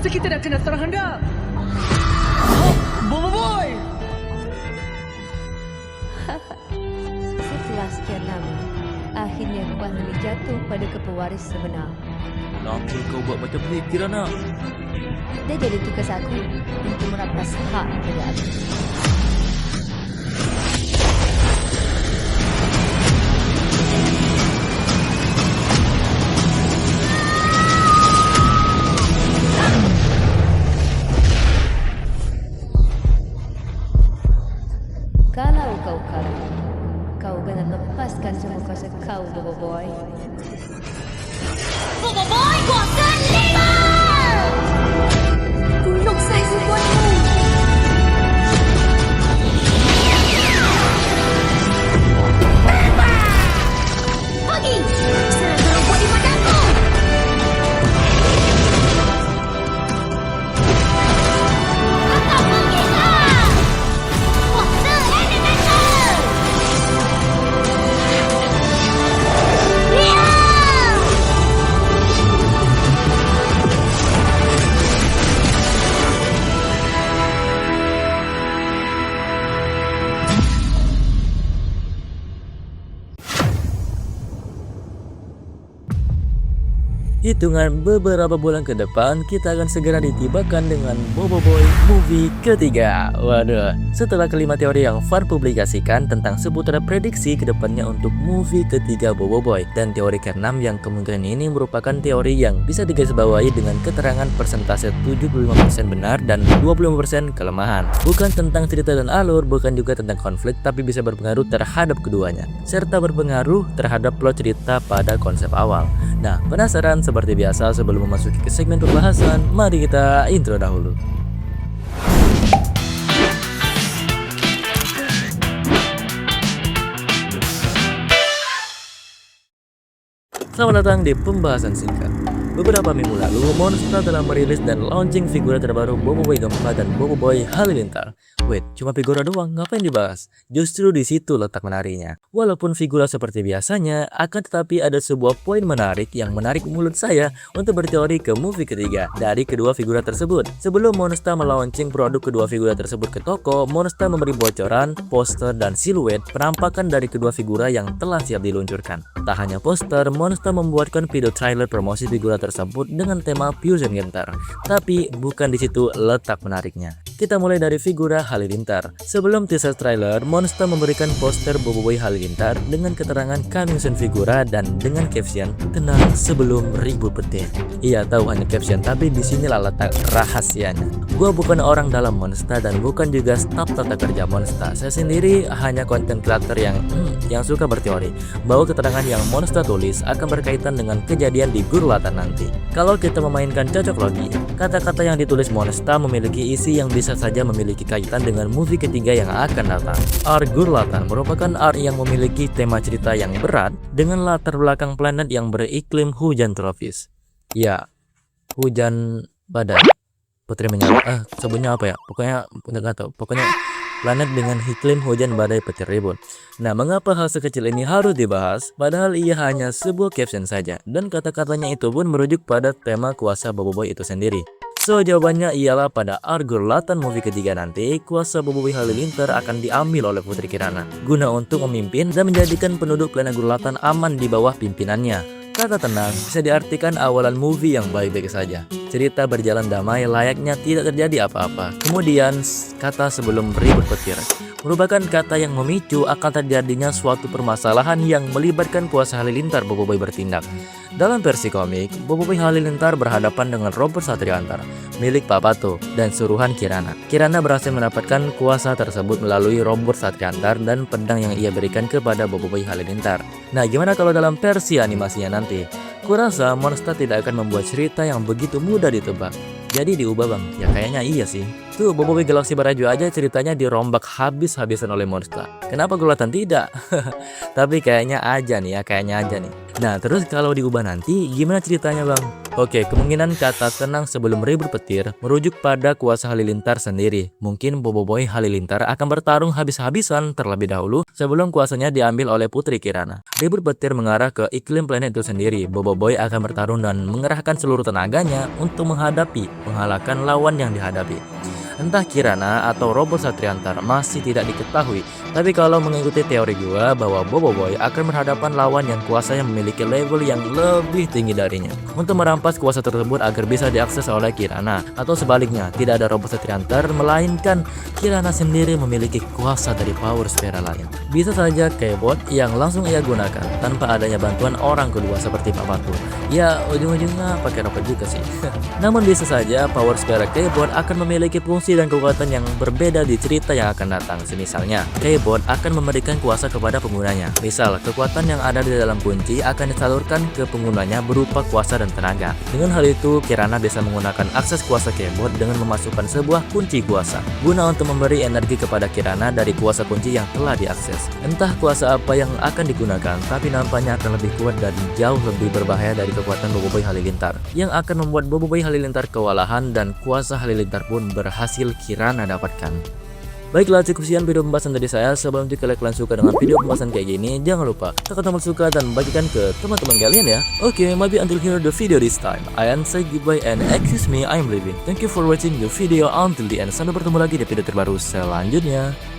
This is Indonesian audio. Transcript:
Masa kita nak kena serang hendak? Oh, Bobo Boy! Setelah sekian lama, akhirnya kuat Halik jatuh pada kepewaris sebenar. Kenapa kau buat macam ni, Kirana? Dia jadi tugas aku untuk merampas hak pada aku. Kalau kau kalah, kau kena lepaskan semua kuasa kau, Bobo Boy. Bobo Boy kuasa 5! Gunung saya semuanya. Pergi! Serang robot di mataku! Kakak pergilah! Kuasa elemental! Ya! Hitungan beberapa bulan ke depan, kita akan segera ditibakan dengan Bobo Boy movie ketiga. Waduh, setelah kelima teori yang Far publikasikan tentang seputar prediksi kedepannya untuk movie ketiga Bobo Boy, dan teori ke-6 yang kemungkinan ini merupakan teori yang bisa digarisbawahi dengan keterangan persentase 75% benar dan 25% kelemahan. Bukan tentang cerita dan alur, bukan juga tentang konflik, tapi bisa berpengaruh terhadap keduanya, serta berpengaruh terhadap plot cerita pada konsep awal. Nah, penasaran? Seperti biasa, sebelum memasuki ke segmen pembahasan, mari kita intro dahulu. Selamat datang di pembahasan singkat. Beberapa minggu lalu, Monster telah merilis dan launching figura terbaru Bobo Boy Gempa dan Bobo Boy Halilintar. Wait, cuma figura doang, ngapain dibahas? Justru di situ letak menariknya. Walaupun figura seperti biasanya, akan tetapi ada sebuah poin menarik yang menarik mulut saya untuk berteori ke movie ketiga dari kedua figura tersebut. Sebelum Monster melaunching produk kedua figura tersebut ke toko, Monster memberi bocoran, poster, dan siluet penampakan dari kedua figura yang telah siap diluncurkan. Tak hanya poster, Monster membuatkan video trailer promosi figura tersebut dengan tema Fusion Gentar. Tapi bukan di situ letak menariknya. Kita mulai dari figura Halilintar. Sebelum teaser trailer, Monster memberikan poster Bobo Boy Halilintar dengan keterangan coming soon figura dan dengan caption "Tenang sebelum ribut petir". Iya tahu hanya caption, tapi disinilah letak rahasianya. Gua bukan orang dalam Monster dan bukan juga staf tata kerja Monster. Saya sendiri hanya konten creator yang suka berteori bahwa keterangan yang Monster tulis akan berkaitan dengan kejadian di Gurlatan nanti. Kalau kita memainkan cocok logi, kata-kata yang ditulis Monster memiliki isi yang bisa saja memiliki kaitan dengan movie ketiga yang akan datang. Arc Gurlatan merupakan arc yang memiliki tema cerita yang berat dengan latar belakang planet yang beriklim hujan tropis. Ya, hujan badai. Putri menyala. Sebutnya apa ya? Pokoknya nggak tahu. Pokoknya planet dengan iklim hujan badai petir ribut. Nah, mengapa hal sekecil ini harus dibahas? Padahal ia hanya sebuah caption saja, dan kata-katanya itu pun merujuk pada tema kuasa Bobo Boy itu sendiri. So, jawabannya ialah pada arc Gurlatan movie ketiga nanti, kuasa Bobo Boy Halilintar akan diambil oleh Putri Kirana guna untuk memimpin dan menjadikan penduduk planet Gurlatan aman di bawah pimpinannya. Kata tenang bisa diartikan awalan movie yang baik-baik saja. Cerita berjalan damai layaknya tidak terjadi apa-apa. Kemudian kata sebelum ribut petir merupakan kata yang memicu akan terjadinya suatu permasalahan yang melibatkan kuasa Halilintar Bobo Boy bertindak. Dalam versi komik, Bobo Boy Halilintar berhadapan dengan robot Satria Antara milik Papato dan suruhan Kirana. Kirana berhasil mendapatkan kuasa tersebut melalui robot Satria Antara dan pedang yang ia berikan kepada Bobo Boy Halilintar. Nah, gimana kalau dalam versi animasinya nanti? Kurasa Monster tidak akan membuat cerita yang begitu mudah ditebak. Jadi diubah bang? Ya kayaknya iya sih. Tuh Bobo Boy Galaxy Barajo aja ceritanya dirombak habis-habisan oleh Monster. Kenapa Gurlatan tidak? Tapi kayaknya aja nih. Nah terus kalau diubah nanti gimana ceritanya bang? Oke, kemungkinan kata tenang sebelum ribut petir merujuk pada kuasa halilintar sendiri. Mungkin Boboiboy Halilintar akan bertarung habis-habisan terlebih dahulu sebelum kuasanya diambil oleh Putri Kirana. Ribut petir mengarah ke iklim planet itu sendiri. Boboiboy akan bertarung dan mengerahkan seluruh tenaganya untuk mengalahkan lawan yang dihadapi. Entah Kirana atau robot Satriantar masih tidak diketahui. Tapi kalau mengikuti teori gua bahwa Boboiboy akan berhadapan lawan yang kuasanya memiliki level yang lebih tinggi darinya untuk merampas kuasa tersebut agar bisa diakses oleh Kirana, atau sebaliknya tidak ada robot Satriantar melainkan Kirana sendiri memiliki kuasa dari power sfera lain. Bisa saja Keyboard yang langsung ia gunakan tanpa adanya bantuan orang kedua seperti Papaku. Ya ujung-ujungnya pakai robot juga sih. Namun bisa saja power sfera Keyboard akan memiliki fungsi dan kekuatan yang berbeda di cerita yang akan datang. Semisalnya, Keyboard akan memberikan kuasa kepada penggunanya. Misal, kekuatan yang ada di dalam kunci akan disalurkan ke penggunanya berupa kuasa dan tenaga. Dengan hal itu, Kirana bisa menggunakan akses kuasa Keyboard dengan memasukkan sebuah kunci kuasa, guna untuk memberi energi kepada Kirana dari kuasa kunci yang telah diakses. Entah kuasa apa yang akan digunakan, tapi nampaknya akan lebih kuat dan jauh lebih berbahaya dari kekuatan Boboiboy Halilintar, yang akan membuat Boboiboy Halilintar kewalahan dan kuasa Halilintar pun berhasil Kirana dapatkan. Baiklah, cukup sekian video pembahasan dari saya. Sebelum jika kalian suka dengan video pembahasan kayak gini, jangan lupa tekan tombol suka dan bagikan ke teman-teman kalian ya. Oke, maybe until here the video this time. I am say goodbye and excuse me, I'm leaving. Thank you for watching the video until the end. Sampai bertemu lagi di video terbaru selanjutnya.